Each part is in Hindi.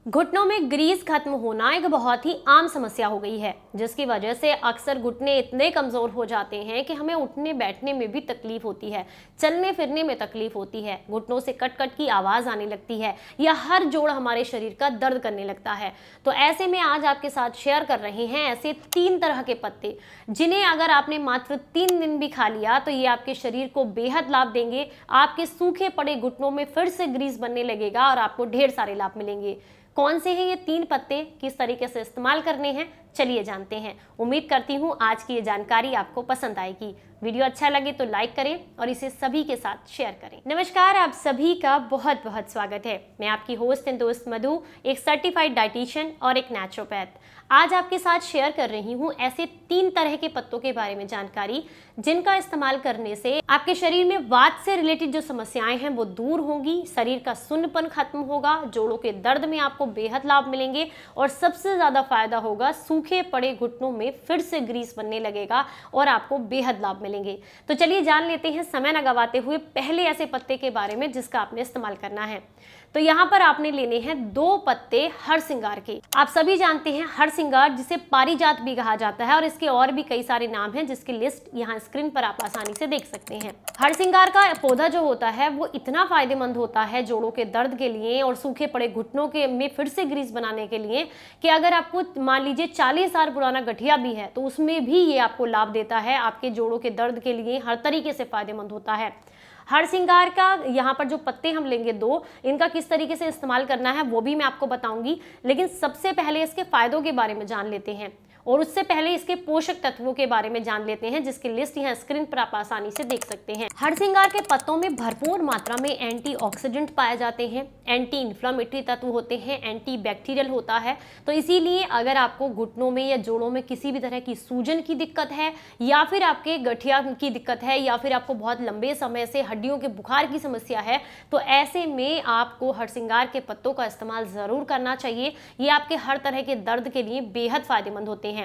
घुटनों में ग्रीस खत्म होना एक बहुत ही आम समस्या हो गई है, जिसकी वजह से अक्सर घुटने इतने कमजोर हो जाते हैं कि हमें उठने बैठने में भी तकलीफ होती है, चलने फिरने में तकलीफ होती है, घुटनों से कट कट की आवाज आने लगती है या हर जोड़ हमारे शरीर का दर्द करने लगता है। तो ऐसे में आज आपके साथ शेयर कर रहे हैं ऐसे 3 तरह के पत्ते, जिन्हें अगर आपने मात्र 3 दिन भी खा लिया तो ये आपके शरीर को बेहद लाभ देंगे। आपके सूखे पड़े घुटनों में फिर से ग्रीस बनने लगेगा और आपको ढेर सारे लाभ मिलेंगे। कौन से हैं ये 3 पत्ते, किस तरीके से इस्तेमाल करने हैं, चलिए जानते हैं। उम्मीद करती हूँ आज की ये जानकारी आपको पसंद आएगी। वीडियो अच्छा लगे तो लाइक करें और इसे सभी के साथ शेयर करें। नमस्कार, आप सभी का बहुत बहुत स्वागत है। मैं आपकी होस्ट एंड दोस्त मधु, एक सर्टिफाइड डाइटिशियन और एक नेचुरोपैथ। आज आपके साथ शेयर कर रही हूँ ऐसे 3 तरह के पत्तों के बारे में जानकारी, जिनका इस्तेमाल करने से आपके शरीर में वात से रिलेटेड जो समस्याएं हैं वो दूर होंगी, शरीर का सुन्नपन खत्म होगा, जोड़ों के दर्द में आपको बेहद लाभ मिलेंगे और सबसे ज्यादा फायदा होगा, सूखे पड़े घुटनों में फिर से ग्रीस बनने लगेगा और आपको बेहद लाभ मिलेंगे। तो चलिए जान लेते हैं समय न गवाते हुए पहले ऐसे पत्ते के बारे में जिसका आपने इस्तेमाल करना है। तो यहाँ पर आपने लेने हैं 2 पत्ते हरसिंगार के। आप सभी जानते हैं हरसिंगार जिसे पारिजात भी कहा जाता है और इसके और भी कई सारे नाम हैं, जिसकी लिस्ट यहाँ स्क्रीन पर आप आसानी से देख सकते हैं। हरसिंगार का पौधा जो होता है वो इतना फायदेमंद होता है जोड़ों के दर्द के लिए और सूखे पड़े घुटनों के में फिर से ग्रीस बनाने के लिए, कि अगर आपको मान लीजिए 40 साल पुराना गठिया भी है तो उसमें भी ये आपको लाभ देता है। आपके जोड़ों के दर्द के लिए हर तरीके से फायदेमंद होता है। हरसिंगार का यहाँ पर जो पत्ते हम लेंगे 2, इनका किस तरीके से इस्तेमाल करना है वो भी मैं आपको बताऊंगी, लेकिन सबसे पहले इसके फायदों के बारे में जान लेते हैं और उससे पहले इसके पोषक तत्वों के बारे में जान लेते हैं, जिसकी लिस्ट यहाँ स्क्रीन पर आप आसानी से देख सकते हैं। हरसिंगार के पत्तों में भरपूर मात्रा में एंटीऑक्सीडेंट पाए जाते हैं, एंटी इन्फ्लेमेटरी तत्व होते हैं, एंटी बैक्टीरियल होता है। तो इसीलिए अगर आपको घुटनों में या जोड़ों में किसी भी तरह की सूजन की दिक्कत है या फिर आपके गठिया की दिक्कत है या फिर आपको बहुत लंबे समय से हड्डियों के बुखार की समस्या है, तो ऐसे में आपको हरसिंगार के पत्तों का इस्तेमाल जरूर करना चाहिए। ये आपके हर तरह के दर्द के लिए बेहद फायदेमंद होते हैं।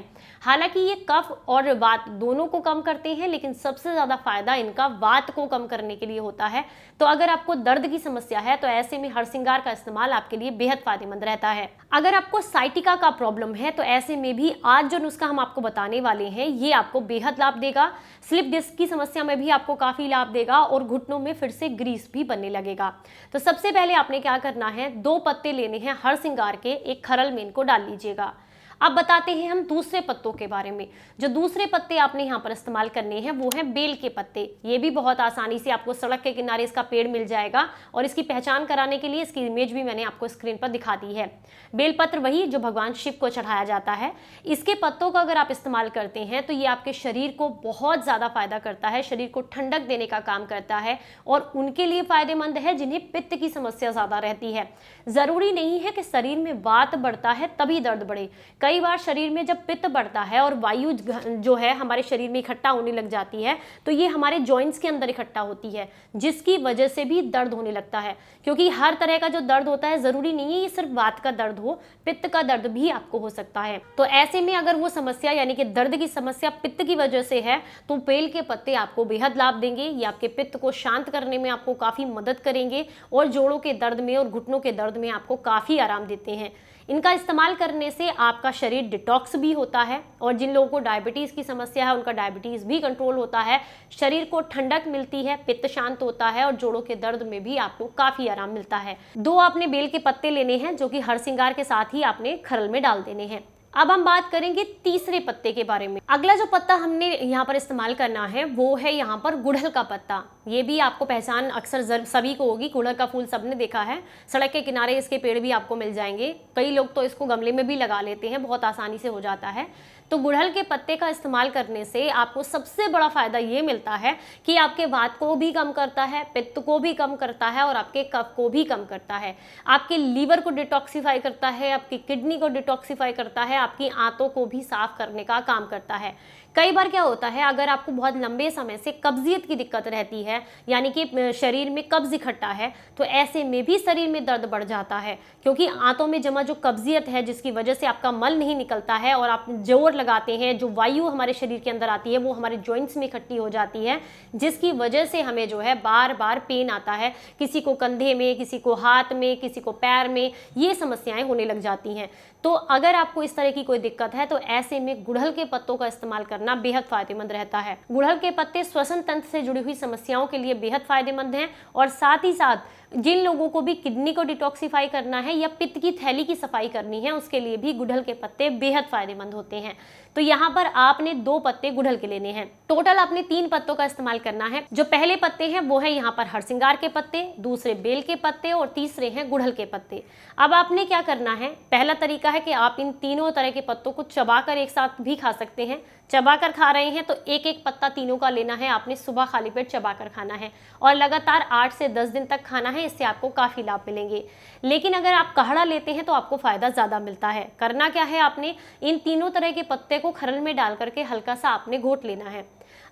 हालांकि ये कफ और वात दोनों को कम करते हैं, लेकिन सबसे ज्यादा फायदा इनका वात को कम करने के लिए होता है। तो अगर आपको दर्द की समस्या है तो ऐसे में हरसिंगार का इस्तेमाल आपके लिए बेहद फायदेमंद रहता है। अगर आपको साइटिका का प्रॉब्लम है तो ऐसे में भी आज जो नुस्खा हम आपको बताने वाले हैं ये आपको बेहद लाभ देगा। स्लिप डिस्क की समस्या में भी आपको काफी लाभ देगा और घुटनों में फिर से ग्रीस भी बनने लगेगा। तो सबसे पहले आपने क्या करना है, 2 पत्ते लेने हैं हरसिंगार के, एक खरल में इनको डाल लीजिएगा। अब बताते हैं हम दूसरे पत्तों के बारे में। जो दूसरे पत्ते आपने यहाँ पर इस्तेमाल करने हैं वो हैं बेल के पत्ते। ये भी बहुत आसानी से आपको सड़क के किनारे इसका पेड़ मिल जाएगा और इसकी पहचान कराने के लिए इसकी इमेज भी मैंने आपको स्क्रीन पर दिखा दी है। बेलपत्र वही जो भगवान शिव को चढ़ाया जाता है। इसके पत्तों का अगर आप इस्तेमाल करते हैं तो ये आपके शरीर को बहुत ज्यादा फायदा करता है, शरीर को ठंडक देने का काम करता है और उनके लिए फायदेमंद है जिन्हें पित्त की समस्या ज्यादा रहती है। जरूरी नहीं है कि शरीर में वात बढ़ता है तभी दर्द बढ़े। कई बार शरीर में जब पित्त बढ़ता है और वायु जो है हमारे शरीर में इकट्ठा होने लग जाती है तो ये हमारे जॉइंट्स के अंदर इकट्ठा होती है, जिसकी वजह से भी दर्द होने लगता है। क्योंकि हर तरह का जो दर्द होता है जरूरी नहीं है ये सिर्फ वात का दर्द हो, पित्त का दर्द भी आपको हो सकता है। तो ऐसे में अगर वो समस्या यानी कि दर्द की समस्या पित्त की वजह से है तो बेल के पत्ते आपको बेहद लाभ देंगे। ये आपके पित्त को शांत करने में आपको काफी मदद करेंगे और जोड़ों के दर्द में और घुटनों के दर्द में आपको काफी आराम देते हैं। इनका इस्तेमाल करने से आपका शरीर डिटॉक्स भी होता है और जिन लोगों को डायबिटीज की समस्या है उनका डायबिटीज भी कंट्रोल होता है, शरीर को ठंडक मिलती है, पित्त शांत होता है और जोड़ों के दर्द में भी आपको काफी आराम मिलता है। 2 आपने बेल के पत्ते लेने हैं जो कि हरसिंगार के साथ ही आपने खरल में डाल देने हैं। अब हम बात करेंगे तीसरे पत्ते के बारे में। अगला जो पत्ता हमने यहाँ पर इस्तेमाल करना है वो है यहाँ पर गुड़हल का पत्ता। ये भी आपको पहचान अक्सर सभी को होगी, गुड़हल का फूल सबने देखा है, सड़क के किनारे इसके पेड़ भी आपको मिल जाएंगे। कई लोग तो इसको गमले में भी लगा लेते हैं, बहुत आसानी से हो जाता है। तो गुड़हल के पत्ते का इस्तेमाल करने से आपको सबसे बड़ा फायदा ये मिलता है कि आपके वात को भी कम करता है, पित्त को भी कम करता है और आपके कफ को भी कम करता है। आपके लीवर को डिटॉक्सिफाई करता है, आपकी किडनी को डिटॉक्सिफाई करता है, आपकी आंतों को भी साफ करने का काम करता है। कई बार क्या होता है, अगर आपको बहुत लंबे समय से कब्जियत की दिक्कत रहती है, यानी कि शरीर में कब्ज इकट्ठा है, तो ऐसे में भी शरीर में दर्द बढ़ जाता है, क्योंकि आंतों में जमा जो कब्जियत है जिसकी वजह से आपका मल नहीं निकलता है और आप जोर लगाते हैं, जो वायु हमारे शरीर के अंदर आती है वो हमारे जॉइंट्स में इकट्ठी हो जाती है, जिसकी वजह से हमें जो है बार बार पेन आता है। किसी को कंधे में, किसी को हाथ में, किसी को पैर में, ये समस्याएं होने लग जाती हैं। तो अगर आपको इस तरह की कोई दिक्कत है तो ऐसे में गुड़हल के पत्तों का इस्तेमाल करना बेहद फायदेमंद रहता है। गुड़हल के पत्ते श्वसन तंत्र से जुड़ी हुई समस्याओं के लिए बेहद फायदेमंद हैं, और साथ ही साथ जिन लोगों को भी किडनी को डिटॉक्सिफाई करना है या पित्त की थैली की सफाई करनी है उसके लिए भी गुड़हल के पत्ते बेहद फायदेमंद होते हैं। तो यहाँ पर आपने 2 पत्ते गुड़हल के लेने हैं। टोटल आपने 3 पत्तों का इस्तेमाल करना है। जो पहले पत्ते हैं वो है यहाँ पर हरसिंगार के पत्ते, दूसरे बेल के पत्ते और तीसरे हैं गुड़हल के पत्ते। अब आपने क्या करना है, पहला तरीका है कि आप इन तीनों तरह के पत्तों को चबाकर एक साथ भी खा सकते हैं। चबाकर खा रहे हैं तो एक एक पत्ता तीनों का लेना है, आपने सुबह खाली पेट चबाकर खाना है और लगातार 8 से 10 दिन तक खाना है। इससे आपको काफ़ी लाभ मिलेंगे। लेकिन अगर आप काढ़ा लेते हैं तो आपको फ़ायदा ज़्यादा मिलता है। करना क्या है, आपने इन तीनों तरह के पत्ते को खरल में डाल करके हल्का सा आपने घोट लेना है।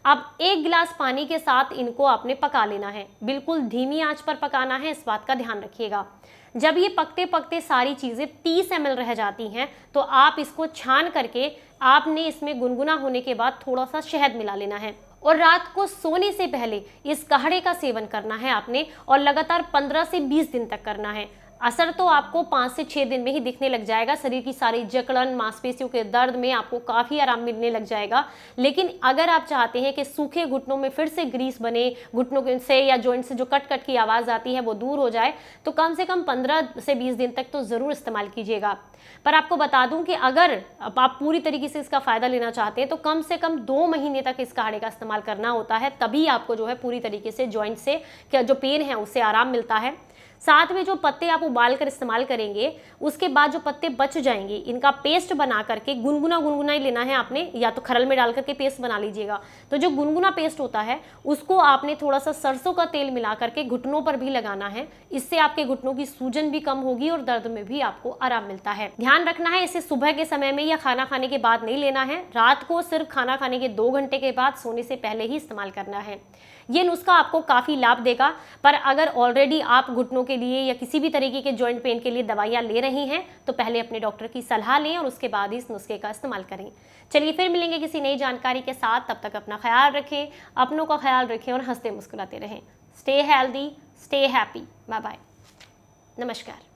अब 1 गिलास पानी के साथ इनको आपने पका लेना है। बिल्कुल धीमी आंच पर पकाना है, इस बात का ध्यान रखिएगा। जब ये पकते पकते सारी चीज़ें 30 ml रह जाती हैं तो आप इसको छान करके आपने इसमें गुनगुना होने के बाद थोड़ा सा शहद मिला लेना है और रात को सोने से पहले इस काढ़े का सेवन करना है आपने, और लगातार 15 से 20 दिन तक करना है। असर तो आपको 5 से 6 दिन में ही दिखने लग जाएगा। शरीर की सारी जकड़न, मांसपेशियों के दर्द में आपको काफ़ी आराम मिलने लग जाएगा। लेकिन अगर आप चाहते हैं कि सूखे घुटनों में फिर से ग्रीस बने, घुटनों से या जॉइंट से जो कट कट की आवाज़ आती है वो दूर हो जाए, तो कम से कम 15 से 20 दिन तक तो ज़रूर इस्तेमाल कीजिएगा। पर आपको बता दूं कि अगर आप पूरी तरीके से इसका फ़ायदा लेना चाहते हैं तो कम से कम 2 महीने तक इस काढ़े का इस्तेमाल करना होता है, तभी आपको जो है पूरी तरीके से जॉइंट से क्या जो पेन है उससे आराम मिलता है। साथ में जो पत्ते आप उबाल कर इस्तेमाल करेंगे, उसके बाद जो पत्ते बच जाएंगे इनका पेस्ट बना करके गुनगुना गुनगुना ही लेना है आपने, या तो खरल में डाल करके पेस्ट बना लीजिएगा। तो जो गुनगुना पेस्ट होता है उसको आपने थोड़ा सा सरसों का तेल मिला करके घुटनों पर भी लगाना है। इससे आपके घुटनों की सूजन भी कम होगी और दर्द में भी आपको आराम मिलता है। ध्यान रखना है, इसे सुबह के समय में या खाना खाने के बाद नहीं लेना है। रात को सिर्फ खाना खाने के 2 घंटे के बाद सोने से पहले ही इस्तेमाल करना है। ये नुस्खा आपको काफ़ी लाभ देगा। पर अगर ऑलरेडी आप घुटनों के लिए या किसी भी तरीके के जॉइंट पेन के लिए दवाइयाँ ले रही हैं तो पहले अपने डॉक्टर की सलाह लें और उसके बाद ही इस नुस्खे का इस्तेमाल करें। चलिए फिर मिलेंगे किसी नई जानकारी के साथ। तब तक अपना ख्याल रखें, अपनों का ख्याल रखें और हंसते मुस्कुराते रहें। Stay healthy, stay happy. Bye bye, नमस्कार।